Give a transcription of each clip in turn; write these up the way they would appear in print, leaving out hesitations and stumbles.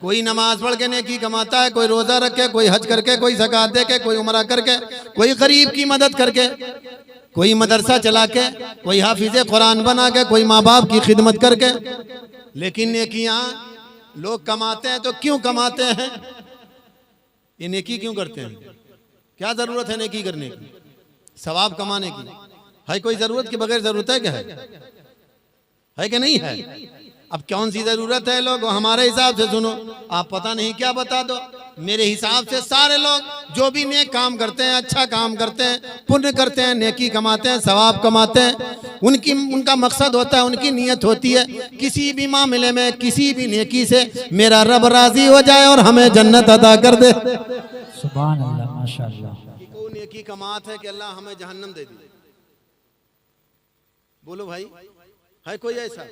कोई नमाज पढ़ के नेकी कमाता है, कोई रोजा रख के, कोई हज करके, कोई ज़कात दे के, कोई उमरा करके, कोई गरीब की मदद करके, कोई मदरसा चला के, कोई हाफिज़े कुरान बना के, कोई माँ बाप की खिदमत करके। लेकिन नेकियां लोग कमाते हैं तो क्यों कमाते हैं? ये नेकी क्यों करते हैं? क्या जरूरत है नेकी करने की, सवाब कमाने की? है कोई जरूरत के बगैर जरूरत है क्या? है कि नहीं है? अब कौन सी जरूरत है? लोग हमारे हिसाब से सुनो, आप पता नहीं क्या बता दो। मेरे हिसाब से सारे लोग जो भी नेक काम करते हैं, अच्छा काम करते हैं, पुण्य करते हैं, नेकी कमाते हैं, सवाब कमाते हैं, उनका मकसद होता है, उनकी नीयत होती है किसी भी मामले में, किसी भी नेकी से मेरा रब राजी हो जाए और हमें जन्नत अता कर दे। सुभान अल्लाह, माशाअल्लाह। कोई नेकी कमात है कि अल्लाह हमें जहन्नम दे दी? बोलो भाई, है कोई ऐसा?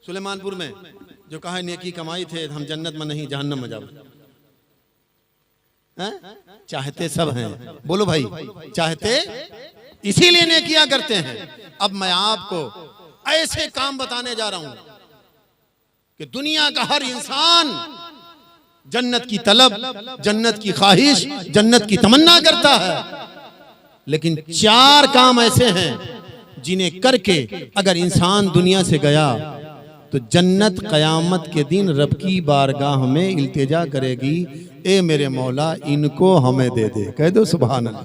सुलेमानपुर में जो कहा है नेकी कमाई थे हम जन्नत में नहीं जहन्नम में जाओ, चाहते सब हैं। बोलो भाई, चाहते इसीलिए नेकियां करते हैं। अब मैं आपको ऐसे काम बताने जा रहा हूं कि दुनिया का हर इंसान जन्नत की तलब, जन्नत की ख्वाहिश, जन्नत की तमन्ना करता है, लेकिन 4 काम ऐसे हैं जिन्हें करके अगर इंसान दुनिया से गया तो जन्नत कयामत के दिन रब की बारगाह में इल्तिजा करेगी, ए मेरे मौला इनको हमें दे दे। कह दो सुभान अल्लाह।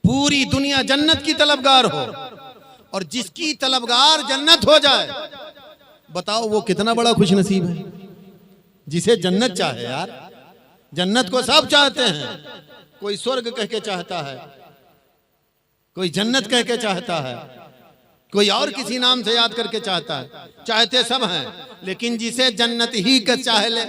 पूरी दुनिया जन्नत की तलबगार हो और जिसकी तलबगार जन्नत हो जाए, बताओ वो कितना बड़ा खुश नसीब है जिसे जन्नत चाहे। यार जन्नत को सब चाहते हैं, कोई स्वर्ग कह के चाहता है, कोई जन्नत कह के चाहता है, कोई और किसी नाम से याद करके चाहता है, चाहते सब हैं, लेकिन जिसे जन्नत ही का चाह ले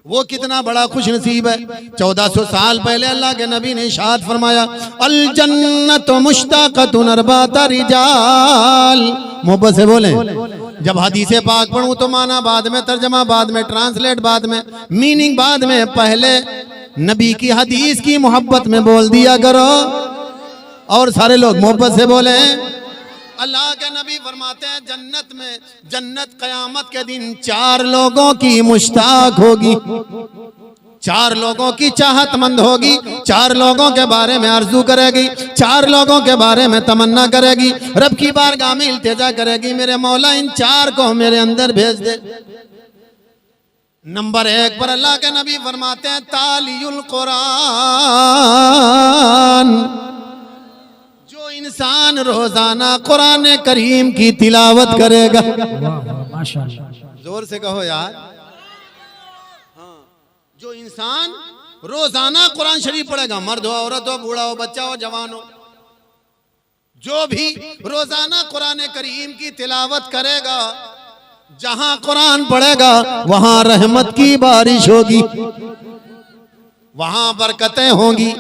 वो कितना बड़ा खुश नसीब है। 1400 साल पहले अल्लाह के नबी ने इरशाद फरमाया, अल जन्नतु मुश्ताक़तुन अर्बाता रिजाल। मोहब्बत से बोले। जब हदीसे पाक पढ़ूं तो माना बाद में, तर्जमा बाद में, ट्रांसलेट बाद में, मीनिंग बाद में, पहले नबी की हदीस की मोहब्बत में बोल दिया करो। और सारे लोग मोहब्बत से बोले। अल्लाह के नबी फरमाते हैं जन्नत में, जन्नत कयामत के दिन 4 लोगों की मुश्ताक होगी, 4 लोगों की चाहतमंद होगी, 4 लोगों के बारे में आरजू करेगी, 4 लोगों के बारे में तमन्ना करेगी, रब की बारगाह में इल्तिजा करेगी, मेरे मौला इन 4 को मेरे अंदर भेज दे। नंबर 1 पर अल्लाह के नबी फरमाते हैं तालियुल कुरान। इंसान रोजाना कुरान करीम की तिलावत करेगा। माशाअल्लाह, जोर से कहो यार। हाँ, जो इंसान रोजाना कुरान शरीफ पढ़ेगा, मर्द हो, औरत हो, बूढ़ा हो, बच्चा हो, जवान हो, जो भी रोजाना कुरान करीम की तिलावत करेगा, जहां कुरान पढ़ेगा वहां रहमत की बारिश होगी, वहां बरकतें होंगी,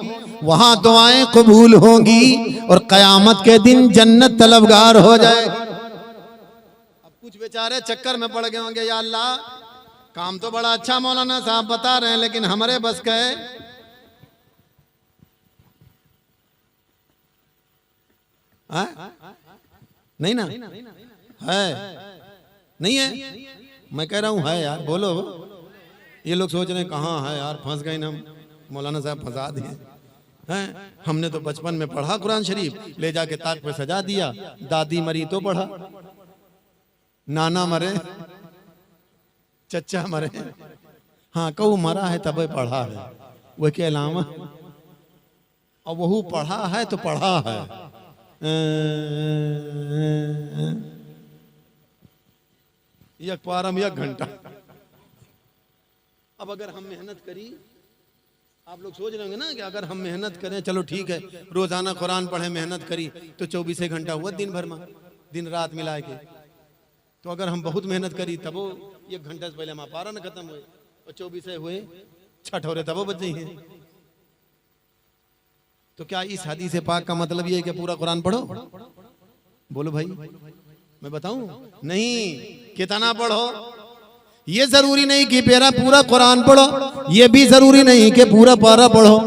वहां दुआएं कबूल होंगी और कयामत के दिन जन्नत तलबगार हो जाए। अब कुछ बेचारे चक्कर में पड़ गए होंगे, या अल्लाह काम तो बड़ा अच्छा मौलाना साहब बता रहे हैं, लेकिन हमारे बस का है। नहीं ना है, नहीं है, मैं कह रहा हूं है यार, बोलो। ये लोग सोच रहे हैं कहाँ है यार, फंस गए ना हम, मौलाना साहब फंसा दिए हैं। हमने तो बचपन में पढ़ा कुरान शरीफ, ले जाके ताक पे सजा दिया, दादी मरी तो पढ़ा, नाना मरे, चचा मरे, हाँ कहू मरा है तब पढ़ा है, वो के अलावा और वहू पढ़ा है तो पढ़ा है। एक पारम 1 घंटा। अब अगर हम मेहनत करी, आप लोग सोच रहे होंगे ना कि अगर हम मेहनत करें, चलो ठीक है, रोजाना कुरान पढ़े, मेहनत करी तो 24 घंटा हुआ दिन भर में, दिन रात मिला के। तो अगर हम बहुत मेहनत करी तब वो 1 घंटा से पहले हमारा पारा न खत्म हुए और 24 हुए 6 हो रहे तब वो बच गई है। तो क्या इस हदीस पाक का मतलब ये है कि पूरा कुरान पढ़ो? बोलो भाई, मैं बताऊं? नहीं, कितना पढ़ो ये जरूरी नहीं कि पूरा कुरान पढ़ो, ये भी जरूरी नहीं कि पूरा पारा पढ़ो,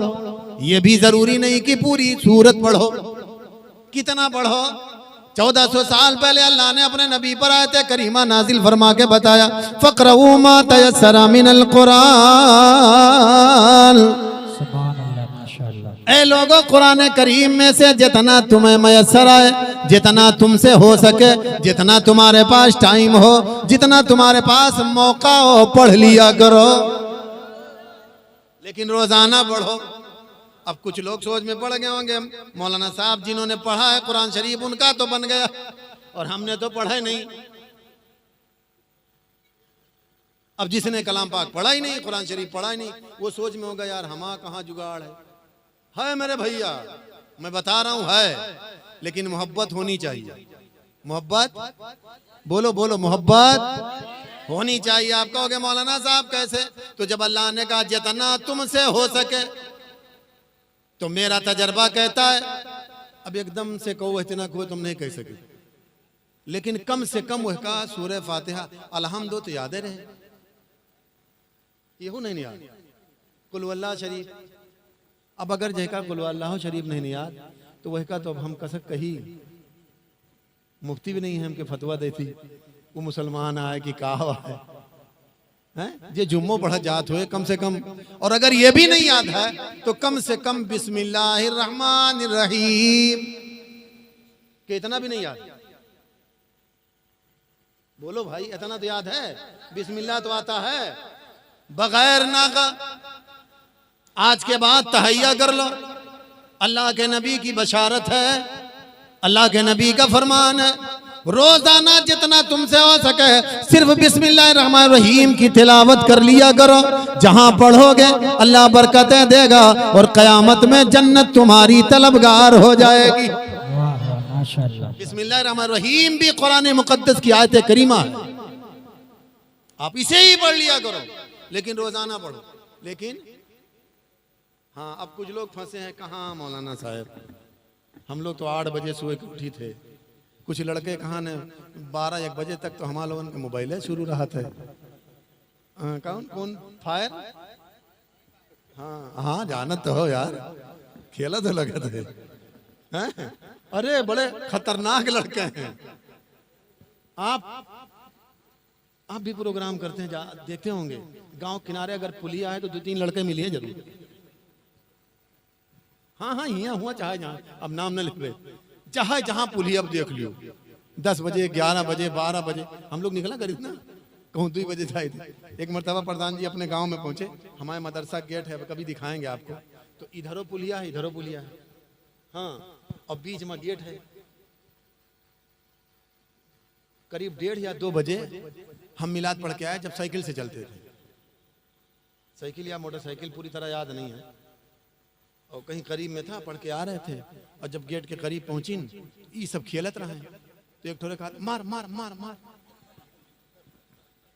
ये भी जरूरी नहीं कि पूरी सूरत पढ़ो। कितना पढ़ो? 1400 साल पहले अल्लाह ने अपने नबी पर आयत करीमा नाजिल फरमा के बताया, फ़क़रऊ मा तयस्सरा मिनल कुरान। सुभान अल्लाह माशाअल्लाह। ऐ लोगों, कुरान करीम में से जितना तुम्हें मयस्सर आए, जितना तुमसे हो सके, जितना तुम्हारे पास टाइम हो, जितना तुम्हारे पास मौका हो, पढ़ लिया करो, लेकिन रोजाना पढ़ो। अब कुछ लोग सोच में पड़ गए होंगे, मौलाना साहब जिन्होंने पढ़ा है कुरान शरीफ उनका तो बन गया और हमने तो पढ़ा ही नहीं। अब जिसने कलाम पाक पढ़ा ही नहीं, कुरान शरीफ पढ़ा ही नहीं, वो सोच में होगा यार हमारा कहाँ जुगाड़ है मेरे भैया, मैं बता रहा हूं है, लेकिन मोहब्बत होनी चाहिए। मोहब्बत बोलो बोलो, मोहब्बत होनी चाहिए। आप कहोगे मौलाना साहब कैसे? तो जब अल्लाह ने कहा जितना तुमसे हो सके, तो मेरा तजर्बा कहता है, अब एकदम से कहो इतना को तुम नहीं कह सके, लेकिन कम से कम वह का सूरह फातिहा अलहम्दो तो याद रहे, ये नहीं याद, कुल वल्लाह शरीफ। अब अगर जहका कुल वल्लाह शरीफ नहीं याद, तो वह का तो अब हम कसक कही मुफ्ती भी नहीं है हमके फतवा देती, वो मुसलमान आए कि कहा है ये जुम्मो पढ़ा जात हुए कम से कम। और अगर ये भी नहीं याद है तो कम से कम बिस्मिल्लाहिर्रहमानिर्रहीम के इतना भी नहीं याद। बोलो भाई, इतना तो याद है, बिस्मिल्लाह तो आता है बगैर ना का। आज के बाद तहैया कर लो, अल्लाह के नबी की बशारत है, अल्लाह के नबी का फरमान है, रोजाना जितना तुमसे हो सके सिर्फ बिस्मिल्लाहिर्रहमानिर्रहीम की तिलावत कर लिया करो। जहां पढ़ोगे अल्लाह बरकतें देगा और कयामत में जन्नत तुम्हारी तलबगार हो जाएगी। माशाअल्लाह। बिस्मिल्लाहिर्रहमानिर्रहीम भी कुरान मुकद्दस की आयत करीमा है, आप इसे ही पढ़ लिया करो, लेकिन रोजाना पढ़ो। लेकिन हाँ, अब कुछ लोग फंसे हैं, कहाँ मौलाना साहब, हम लोग तो 8 बजे सुबह के उठी थे, कुछ लड़के कहाँ ने 12-1 बजे तक तो हमारे लोगों के मोबाइल है शुरू रहा था। कौन फायर? हाँ जानत तो हो यार, खेला तो लगा थे। अरे बड़े खतरनाक लड़के हैं। आप भी प्रोग्राम करते हैं, देखते होंगे गांव किनारे अगर पुलिया है तो 2-3 लड़के मिले हैं जरूर। हाँ यहाँ हुआ, चाहे जहाँ, अब नाम न लिख रहे, चाहे जहां पुलिया अब देख लियो, 10 बजे 11 बजे 12 बजे हम लोग निकला करीब ना, कहूँ 2 बजे जाए थे। एक मरतबा प्रधान जी अपने गांव में पहुंचे, हमारे मदरसा गेट है, कभी दिखाएंगे आपको, तो इधरों पुलिया है इधरों पुलिया है, हाँ, और बीच में गेट है। करीब 1:30 या 2 बजे हम मिलाद पढ़ के आए, जब साइकिल से चलते थे, साइकिल या मोटरसाइकिल पूरी तरह याद नहीं है, और कहीं करीब में था, पढ़ के आ रहे थे, और जब गेट के करीब पहुंची ये सब खेलत रहे, तो एक थोड़े कहा मार मार मार मार,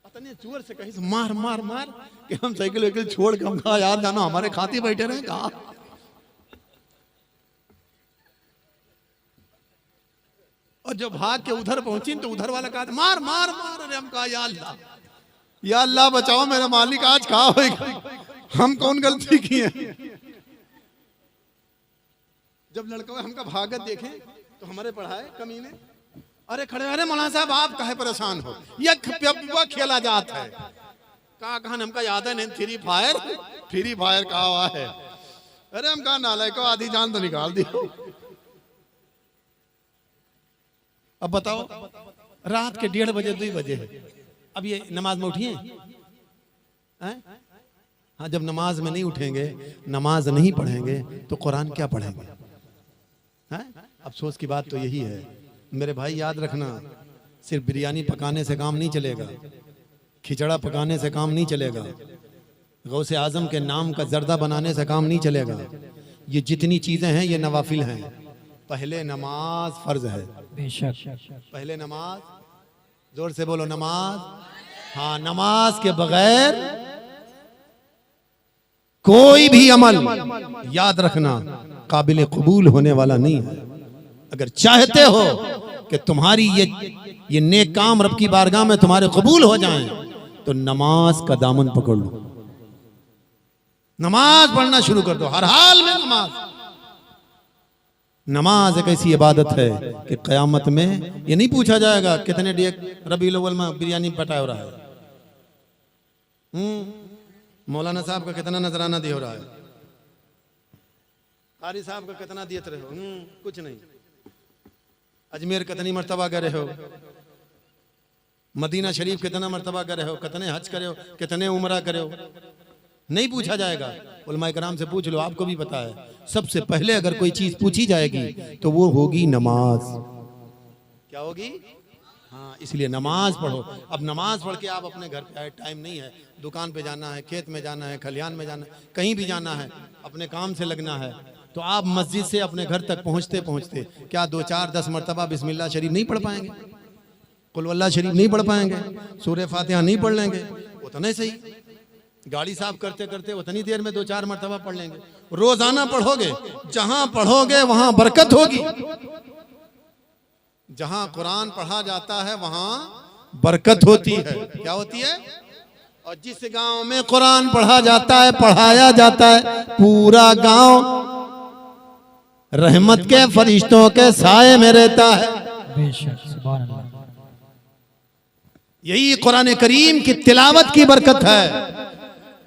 पता नहीं चोर से कहीं से मार मार मार कि हम साइकिल वाइकिल छोड़ के हम कहा यार जानो हमारे खाते बैठे रहे। कहा और जब भाग के उधर पहुंची तो उधर वाला कहा मार मार मार, अरे हम कहा या अल्लाह बचाओ मेरा मालिक, आज कहा होगा हम कौन गलती किए। जब लड़कों हमका भागत देखें तो हमारे पढ़ाए कमीने, अरे खड़े, अरे मौलाना साहब आप काहे परेशान हो, ये खेला जाता है। कहा हमका याद है नहीं, फ्री फायर कहा हुआ है। अरे हम कहा नालायक को आधी जान तो निकाल दी। अब बताओ रात के 1:30 बजे 2 बजे है, अब ये नमाज में उठिए? हाँ, जब नमाज में नहीं उठेंगे, नमाज नहीं पढ़ेंगे तो कुरान क्या पढ़ेंगे? अफसोस की बात तो यही है मेरे भाई, याद रखना, सिर्फ बिरयानी पकाने से काम नहीं चलेगा, खिचड़ा पकाने से काम नहीं चलेगा, गौसे आजम के नाम का जर्दा बनाने से काम नहीं चलेगा। ये जितनी चीजें हैं ये नवाफिल हैं। पहले नमाज फर्ज है, बेशक। पहले नमाज, जोर से बोलो नमाज। हाँ, नमाज के बगैर कोई भी अमल याद रखना काबिल कबूल होने वाला नहीं है। अगर चाहते हो कि तुम्हारी ये नेक काम रब की बारगाह में तुम्हारे कबूल हो जाएं, तो नमाज का दामन पकड़ लो, नमाज पढ़ना शुरू कर दो, हर हाल में नमाज। नमाज एक ऐसी इबादत है कि क़यामत में ये नहीं पूछा जाएगा कितने डे रबीउल अव्वल में बिरयानी पटा हो रहा है, मौलाना साहब का कितना नजराना दिया हो रहा है, कारी साहब का कितना दियत रहे हो, कुछ नहीं। अजमेर कितनी मर्तबा गए हो, मदीना शरीफ कितना मर्तबा करे हो, कितने हज करे हो, कितने उमरा करे हो, नहीं पूछा जाएगा। उलमाए कराम से पूछ लो, आपको भी पता है। सबसे पहले अगर कोई चीज पूछी जाएगी तो वो होगी नमाज। क्या होगी? हाँ, इसलिए नमाज पढ़ो। अब नमाज पढ़ के आप अपने घर पे आए, टाइम नहीं है, दुकान पे जाना है, खेत में जाना है, खलिहान में जाना है, कहीं भी जाना है, अपने काम से लगना है, तो आप मस्जिद से अपने घर तक पहुंचते पहुंचते क्या 2 4 10 मरतबा बिस्मिल्लाह शरीफ नहीं पढ़ पाएंगे, कुल वल्लाह शरीफ नहीं पढ़ पाएंगे, सूरह फातिहा नहीं पढ़ लेंगे, उतना सही। गाड़ी साफ करते करते उतनी देर में 2 4 मरतबा पढ़ लेंगे। रोजाना पढ़ोगे, जहां पढ़ोगे वहां बरकत होगी। जहां कुरान पढ़ा जाता है वहां बरकत होती है। क्या होती है? और जिस गांव में कुरान पढ़ा जाता है, पढ़ाया जाता है, पूरा गांव रहमत के फरिश्तों के साए में रहता है। बेशक, सुभान अल्लाह। यही कुरान करीम की तिलावत की बरकत है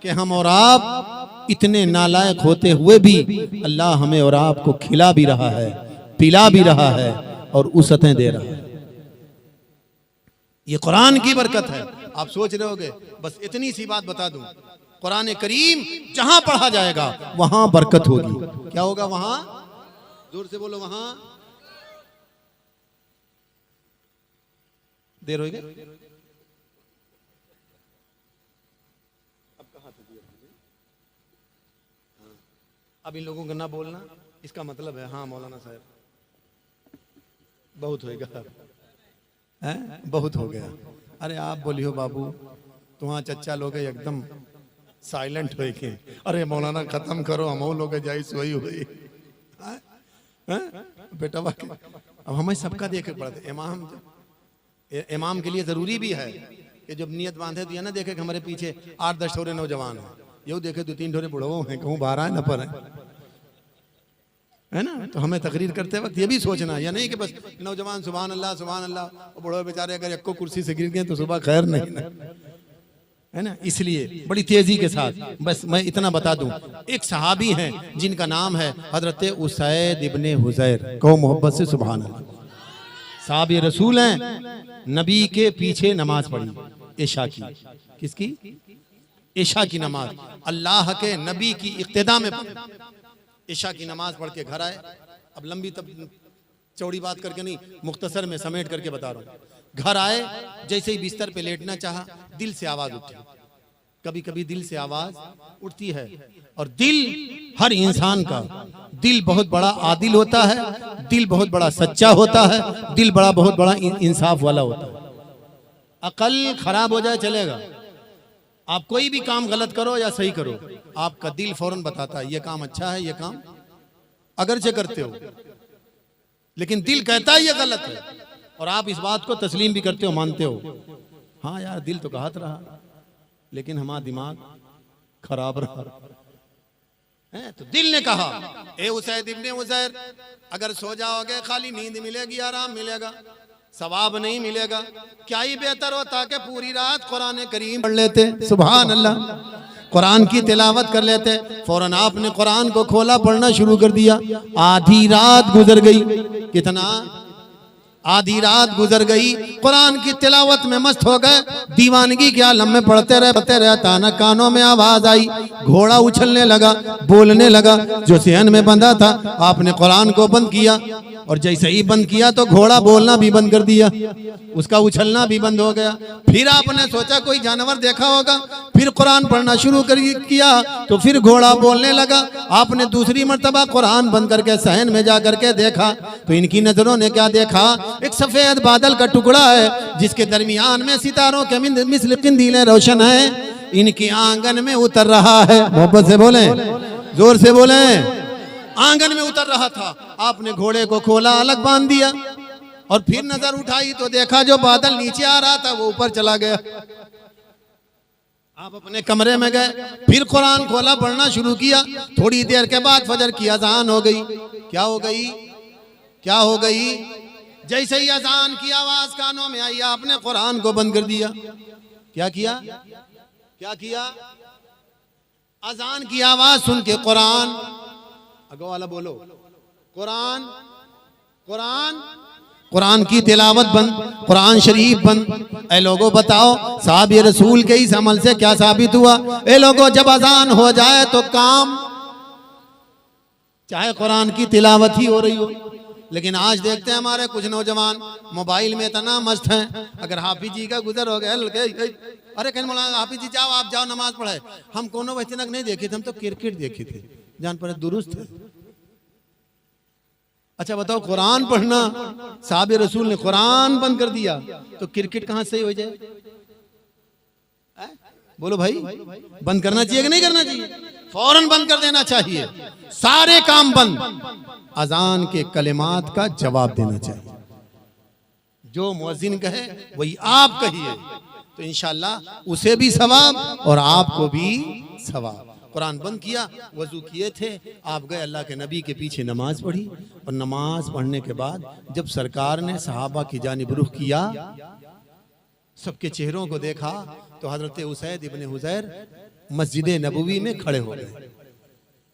कि हम और आप इतने नालायक होते हुए भी अल्लाह हमें और आपको खिला भी रहा है, पिला भी रहा है और उसतें दे रहा है। ये कुरान की बरकत है। आप सोच रहे होगे, बस इतनी सी बात बता दूं, कुरान करीम जहां पढ़ा जाएगा वहां बरकत होगी। क्या होगा वहां? जोर से बोलो, वहां। देर हो गई, अब इन लोगों को ना बोलना, इसका मतलब है हाँ मौलाना साहब बहुत होएगा, बहुत हो गया। अरे आप बोलियो बाबू, तुम्हारा चच्चा लोग एकदम साइलेंट हो के, अरे मौलाना खत्म करो, हम लोग जाई सोई हुई बेटा। अब हमें सबका देखे पड़ता है। इमाम के लिए जरूरी भी है कि जब नियत बांधे तो ये ना देखे कि हमारे पीछे 8 10 ठोरे नौजवान हैं, यो देखे 2 3 ठोरे बुढ़ो हैं, कहूँ 12 है न पर है ना। तो हमें तकरीर करते वक्त ये भी सोचना, या नहीं कि बस नौजवान सुभान अल्लाह सुभान अल्लाह, और बुढ़ो बेचारे अगर एक को कुर्सी से गिर गए तो सुबह खैर नहीं ना, है ना। इसलिए बड़ी तेजी के साथ बस मैं इतना बता दूं, एक सहाबी हैं जिनका नाम है हजरत उसैद इब्ने हुजैर, कहो मोहब्बत से सुभान अल्लाह। साहब रसूल हैं, नबी के पीछे नमाज पढ़ी इशा की। किसकी? इशा की नमाज। अल्लाह के नबी की इक्तिदा में इशा की नमाज पढ़ के घर आए। अब लंबी तब चौड़ी बात करके नहीं, मुख्तसर में समेट करके बता रहा हूँ। घर आए, जैसे ही बिस्तर पे लेटना चाहा, दिल से आवाज उठी। कभी कभी दिल से आवाज उठती है, और दिल हर इंसान का दिल बहुत बड़ा आदिल होता है, दिल बहुत बड़ा सच्चा होता है, दिल बहुत बड़ा इंसाफ वाला होता है। अकल खराब हो जाए चलेगा, आप कोई भी काम गलत करो या सही करो, आपका दिल फौरन बताता है ये काम अच्छा है, ये काम अगरचे करते हो, लेकिन दिल कहता है ये गलत है, और आप इस बात को तस्लीम भी करते हो, मानते हो। हाँ यार, दिल तो कहत रहा, लेकिन हमारा दिमाग खराब रहा है। तो दिल ने कहा, ए उसैद इब्ने हुजैर, अगर सो जाओगे खाली नींद मिलेगी, आराम मिलेगा, सवाब नहीं मिलेगा। क्या ही बेहतर होता कि पूरी रात कुरान करीम पढ़ लेते, सुभान अल्लाह, कुरान की तिलावत कर लेते। फौरन आपने कुरान को खोला, पढ़ना शुरू कर दिया। आधी रात गुजर गई। कितना? आधी रात गुजर गई, कुरान की तिलावत में मस्त हो गए, दीवानगी के आलम में पढ़ते रहे। अचानक कानों में आवाज आई, घोड़ा उछलने लगा, बोलने लगा। जो सेहन में बंधा था, आपने कुरान को बंद किया, और जैसे ही बंद किया तो घोड़ा बोलना भी बंद कर दिया, उसका उछलना भी बंद हो गया। फिर आपने सोचा कोई जानवर देखा होगा, फिर कुरान पढ़ना शुरू किया तो फिर घोड़ा बोलने लगा। आपने दूसरी मर्तबा कुरान बंद करके सहन में जा करके देखा, तो इनकी नजरों ने क्या देखा? एक सफेद बादल का टुकड़ा है, जिसके दरमियान में सितारों के मिस्ल किंदीलें रोशन है, इनके आंगन में उतर रहा है। मोहब्बत से बोले, जोर से बोले, आंगन में उतर रहा था। आपने घोड़े को खोला, अलग बांध दिया, और फिर नजर उठाई तो देखा जो बादल नीचे आ रहा था वो ऊपर चला गया। आप अपने कमरे में गए, फिर कुरान खोला, पढ़ना शुरू किया। थोड़ी देर के बाद फजर की अजान हो गई। क्या हो गई? क्या हो गई? जैसे ही अजान की आवाज कानों में आई आपने कुरान को बंद कर दिया। क्या किया? क्या किया? अजान की आवाज सुन के कुरान, अगो वाला बोलो, कुरान कुरान कुरान की तिलावत बंद, कुरान शरीफ बंद। ए लोगों बताओ, साहब ये रसूल के इस अमल से क्या साबित हुआ? ए लोगों, जब अजान हो जाए तो काम, चाहे कुरान की तिलावत ही हो रही हो, लेकिन आज देखते हैं हमारे कुछ नौजवान मोबाइल में इतना मस्त हैं। अगर हाफिज जी का गुजर हो गया, अरे कहने बोला हाफिज जी जाओ, आप जाओ नमाज पढ़े। हम कोनो वचनक नहीं देखे थे, हम तो क्रिकेट देखे थे, जान पर दुरुस्त है। अच्छा बताओ, कुरान पढ़ना, साहब रसूल ने कुरान बंद कर दिया तो क्रिकेट कहां से हो जाए? बोलो भाई, बंद करना चाहिए कि नहीं करना चाहिए? फौरन बंद कर देना चाहिए, सारे काम बंद। अजान के कलिमात का जवाब देना चाहिए। जो मुअज्जिन कहे वही आप कहिए, तो इंशाअल्लाह उसे भी सवाब और आपको भी सवाब। कुरान बंद किया, वजू किए थे, आप गए अल्लाह के नबी के पीछे नमाज पढ़ी, और नमाज पढ़ने के बाद जब सरकार ने सहाबा की जानिब रुख किया, सबके चेहरों को देखा, तो हजरत उसैद इब्ने हुजैर मस्जिद नबवी में खड़े हो गए।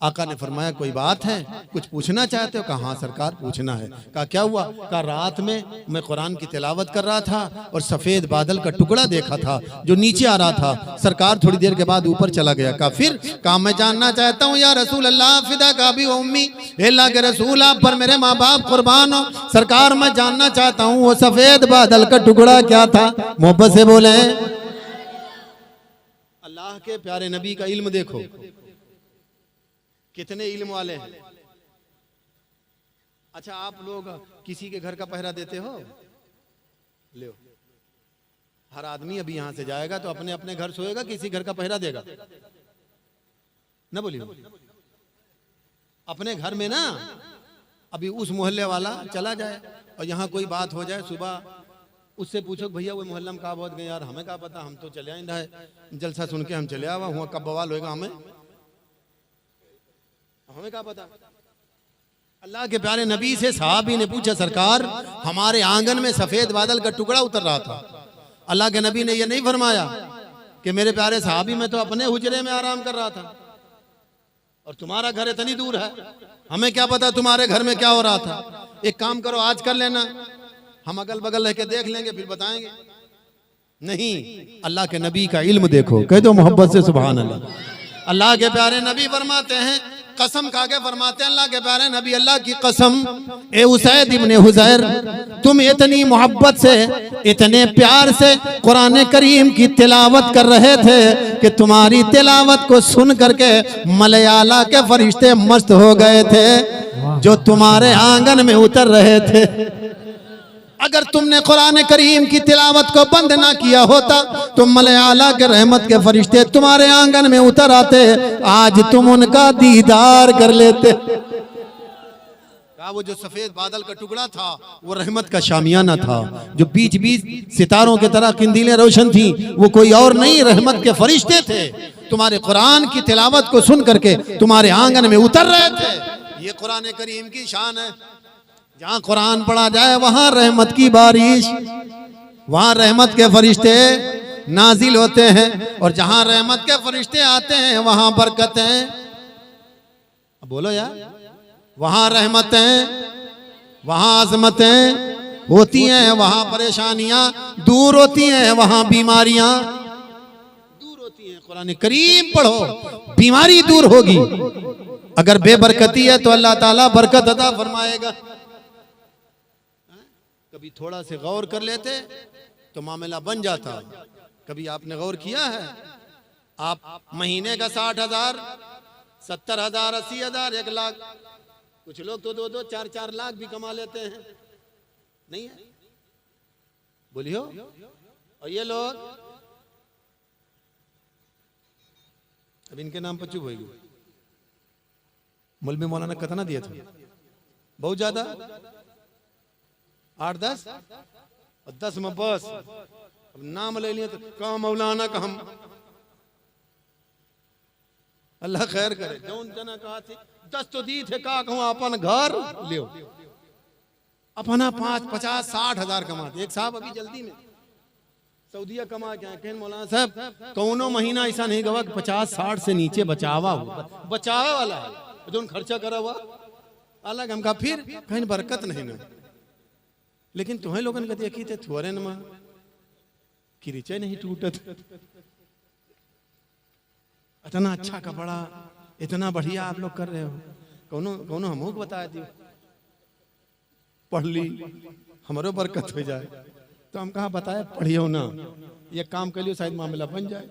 आका ने फरमाया कोई बात है, कुछ पूछना चाहते हो? कहा हाँ सरकार पूछना है। कहा क्या हुआ? कहा रात में मैं कुरान की तिलावत कर रहा था और सफेद बादल का टुकड़ा देखा था जो नीचे आ रहा था। सरकार थोड़ी देर के बाद ऊपर चला गया। कहा फिर? कहा मैं जानना चाहता हूँ या रसूल अल्लाह, फिदा का भी उम्मी, अल्लाह के रसूल आप पर मेरे माँ बाप कुर्बान हो, सरकार मैं जानना चाहता हूँ वो सफेद बादल का टुकड़ा क्या था? मोहब्बत से बोले। अल्लाह के प्यारे नबी का इल्म देखो, कितने इल्म वाले हैं। अच्छा आप लोग किसी के घर का पहरा देते हो? ले, हर आदमी अभी यहां से जाएगा तो अपने अपने घर सोएगा, किसी घर का पहरा देगा? ना बोलिए, अपने घर में ना। अभी उस मोहल्ले वाला चला जाए और यहाँ कोई बात हो जाए, सुबह उससे पूछो भैया वो मोहल्ला में कहा बहुत गए यार, हमें क्या पता, हम तो चले आए है, जलसा सुन के हम चले आवा, हुआ कब बवाल होएगा हमें क्या पता। अल्लाह के प्यारे नबी से साहबी ने पूछा, सरकार हमारे आंगन में सफेद बादल का टुकड़ा उतर रहा था, अल्लाह के नबी ने यह नहीं फरमाया कि मेरे प्यारे साहबी मैं तो अपने हुजरे में आराम कर रहा था और तुम्हारा घर इतनी दूर है, हमें क्या पता तुम्हारे घर में क्या हो रहा था। एक काम करो, आज कर लेना, हम अगल बगल रह के देख लेंगे, फिर बताएंगे। नहीं, अल्लाह के नबी का इल्म देखो, कह दो मोहब्बत से सुभान अल्लाह। अल्लाह के प्यारे नबी फरमाते हैं, कसम खा के फरमाते हैं अल्लाह के प्यारे नबी, अल्लाह की कसम ए उसैद इब्ने हुजैर, तुम इतनी मोहब्बत से, इतने प्यार से कुरान करीम की तिलावत कर रहे थे कि तुम्हारी तिलावत को सुन करके मलयाला के फरिश्ते मस्त हो गए थे जो तुम्हारे आंगन में उतर रहे थे। अगर तुमने कुरान करीम की तिलावत को बंद ना किया होता तो मलयाला के रहमत के फरिश्ते तुम्हारे आंगन में उतर आते, आज तुम उनका दीदार कर लेते। वो जो सफेद बादल का टुकड़ा था वो रहमत का शामियाना था, जो बीच बीच सितारों की तरह किंदीलें रोशन थी, वो कोई और नहीं रहमत के फरिश्ते थे, तुम्हारे कुरान की तिलावत को सुन करके तुम्हारे आंगन में उतर रहे थे। ये कुरान करीम की शान है, जहाँ कुरान पढ़ा जाए वहां रहमत की बारिश, वहां रहमत के फरिश्ते नाजिल होते हैं, और जहां रहमत के फरिश्ते आते हैं वहां बरकतें, बोलो यार, वहां रहमतें, वहां आजमतें होती हैं, वहां परेशानियां दूर होती हैं, वहां बीमारियां दूर होती हैं। कुरान करीम पढ़ो, बीमारी दूर होगी। अगर बेबरकती है तो अल्लाह ताला बरकत अता फरमाएगा। कभी थोड़ा से गौर कर लेते तो मामला बन जाता। कभी आपने गौर किया है, आप महीने का 60,000, 70,000, 80,000, 1 लाख, कुछ लोग तो 2-2, 4-4 लाख भी कमा लेते हैं, नहीं है? बोलियो। और ये लोग अब इनके नाम पर चुप होगी। मौलवी मौलाना कितना दिया था? बहुत ज्यादा, 8-10 और 10 में बस। अब नाम ले लिया तो कहा मौलाना का हम, अल्लाह खैर करे। जो जना कहा थी 10 तो दी थे, का कहूं अपन घर लियो, अपना 5, 50, 60 हजार कमाते। एक साहब अभी जल्दी में सऊदीया कमा क्या है, मौलाना साहब कौनो महीना ऐसा नहीं गवा 50-60 से नीचे बचावा वाला है जो खर्चा करा हुआ अलग। हम कहा फिर कहीं बरकत नहीं ना, लेकिन तुम्हें लोगन का देखी थे थोड़े न कि रिचे नहीं टूटत। इतना अच्छा कपड़ा इतना बढ़िया आप लोग कर रहे हो, कौनो हमको बता दी पढ़ ली हमारो बरकत हो जाए। तो हम कहा बताए पढ़ियो ना, ये काम कर लियो शायद मामला बन जाए।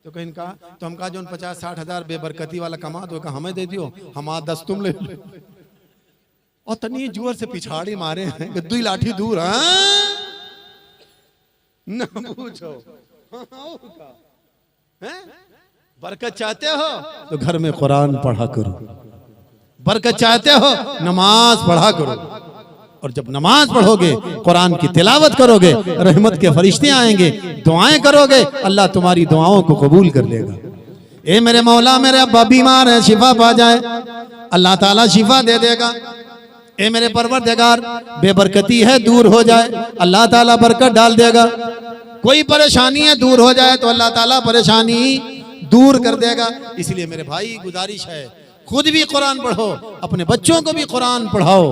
तो कहीं कहा तो हम कहा जो 50-60 हजार बेबरकती वाला कमा दो, कहा हमें दे दियो, हम 10 तुम ले लो। और तनी जोर से पिछाड़ी मारे हैं, दुई लाठी दूर न पूछो। बरकत चाहते हो तो घर में कुरान पढ़ा करो, बरकत चाहते हो नमाज पढ़ा करो, और जब नमाज पढ़ोगे कुरान की तिलावत करोगे रहमत के फरिश्ते आएंगे, दुआएं करोगे अल्लाह तुम्हारी दुआओं को कबूल कर लेगा। ए मेरे मौला मेरे अब्बा बीमार है, शिफा पा जाए, अल्लाह ताला शिफा दे देगा। ए मेरे परवरदिगार बेबरकती है दूर हो जाए, अल्लाह ताला बरकत डाल देगा। कोई परेशानी है दूर हो जाए तो अल्लाह ताला परेशानी दूर कर देगा। इसलिए मेरे भाई गुजारिश है खुद भी कुरान पढ़ो, अपने बच्चों को भी कुरान पढ़ाओ।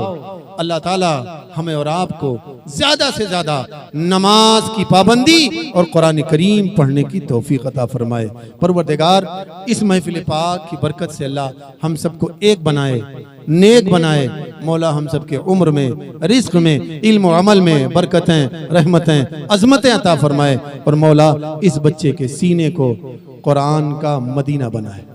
अल्लाह ताला हमें और आपको ज्यादा से ज्यादा नमाज की पाबंदी और कुरान करीम पढ़ने की तौफीक अता फरमाए। परवरदिगार इस महफिल पाक की बरकत से अल्लाह हम सबको एक बनाए, नेक बनाए। मौला हम सबके उम्र में, रिस्क में, इल्म और अमल में बरकतें, रहमतें, अजमतें अता फरमाए। और मौला इस बच्चे के सीने को कुरान का मदीना बनाए।